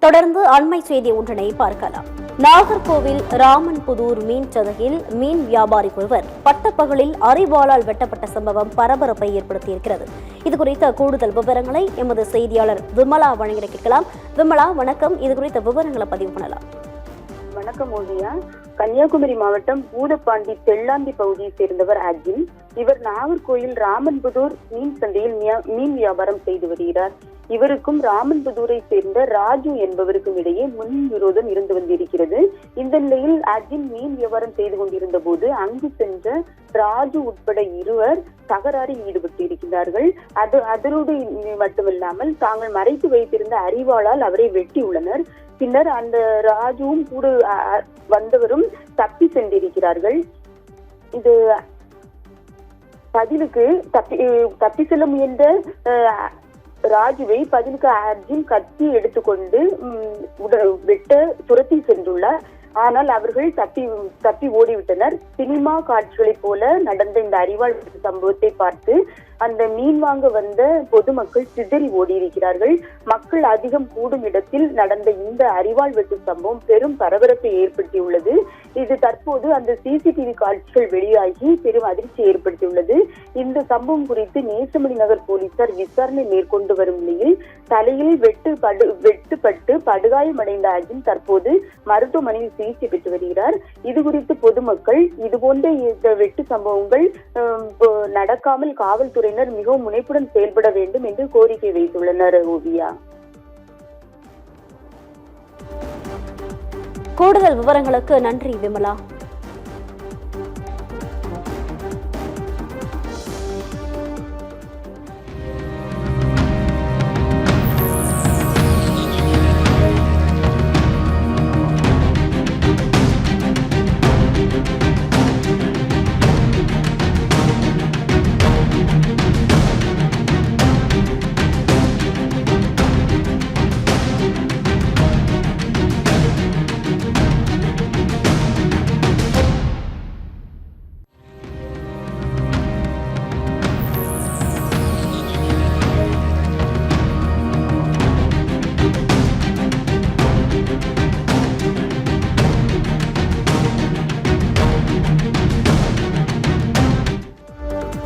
தொடர்ந்து அண்மை செய்தி ஒன்றினை பார்க்கலாம். நாகர்கோவில் ராமன்புதூர் மீன் சந்தையில் மீன் வியாபாரி ஒருவர் பட்டப்பகலில் அரிவாளால் வெட்டப்பட்ட சம்பவம் பரபரப்பை ஏற்படுத்தியிருக்கிறது. இதுகுறித்த கூடுதல் விவரங்களை எமது செய்தியாளர் விமலா வழங்கிட கேட்கலாம். விமலா, வணக்கம். இதுகுறித்த விவரங்களை பதிவு பண்ணலாம். வணக்கம் ஓவியா. கன்னியாகுமரி மாவட்டம் பூதப்பாண்டி தெள்ளாந்தி பகுதியை சேர்ந்தவர் அஜின். இவர் நாகர்கோயில் ராமன்புதூர் மீன் சந்தையில் மீன் வியாபாரம் செய்து வருகிறார். இவருக்கும் ராமன்புதூரை சேர்ந்த ராஜு என்பவருக்கும் இடையே முன் விரோதம் இருந்து வந்திருக்கிறது. இந்த நிலையில் அஜின் மீன் வியாபாரம் செய்து கொண்டிருந்த போது அங்கு சென்ற ராஜு உட்பட இருவர் தகராறில் ஈடுபட்டு இருக்கிறார்கள். அதோடு மட்டுமில்லாமல் தாங்கள் மறைத்து வைத்திருந்த அரிவாளால் அவரை வெட்டியுள்ளனர். பின்னர் அந்த ராஜுவும் கூட வந்தவரும் தப்பி சென்றிருக்கிறார்கள். இது பதிலுக்கு தப்பி செல்ல முயன்ற ராஜுவை பதிலுக்கு அர்ஜுன் கத்தி எடுத்துக்கொண்டு வெட்ட துரத்தி சென்றுள்ளார். ஆனால் அவர்கள் தப்பி ஓடிவிட்டனர். சினிமா காட்சிகளைப் போல நடந்த இந்த அரிவாள் சம்பவத்தை பார்த்து அந்த மீன் வாங்க வந்த பொதுமக்கள் சிதறி ஓடியிருக்கிறார்கள். மக்கள் அதிகம் கூடும் இடத்தில் நடந்த இந்த அரிவாள் வெட்டு சம்பவம் பெரும் பரபரப்பை ஏற்படுத்தியுள்ளது. இது தற்போது அந்த சிசிடிவி காட்சிகள் வெளியாகி பெரும் அதிர்ச்சி ஏற்படுத்தியுள்ளது. இந்த சம்பவம் குறித்து நேசமணி நகர் போலீசார் விசாரணை மேற்கொண்டு வரும் நிலையில் தலையில் வெட்டுப்பட்டு படுகாயமடைந்த அஜின் தற்போது மருத்துவமனையில் சிகிச்சை பெற்று வருகிறார். இது குறித்து பொதுமக்கள் இதுபோன்ற இந்த வெட்டு சம்பவங்கள் நடக்காமல் காவல்துறையினர் மிகவும் முனைப்புடன் செயல்பட வேண்டும் என்று கோரிக்கை வைத்துள்ளனர். ஓவியா, கூடுதல் விவரங்களுக்கு நன்றி விமலா.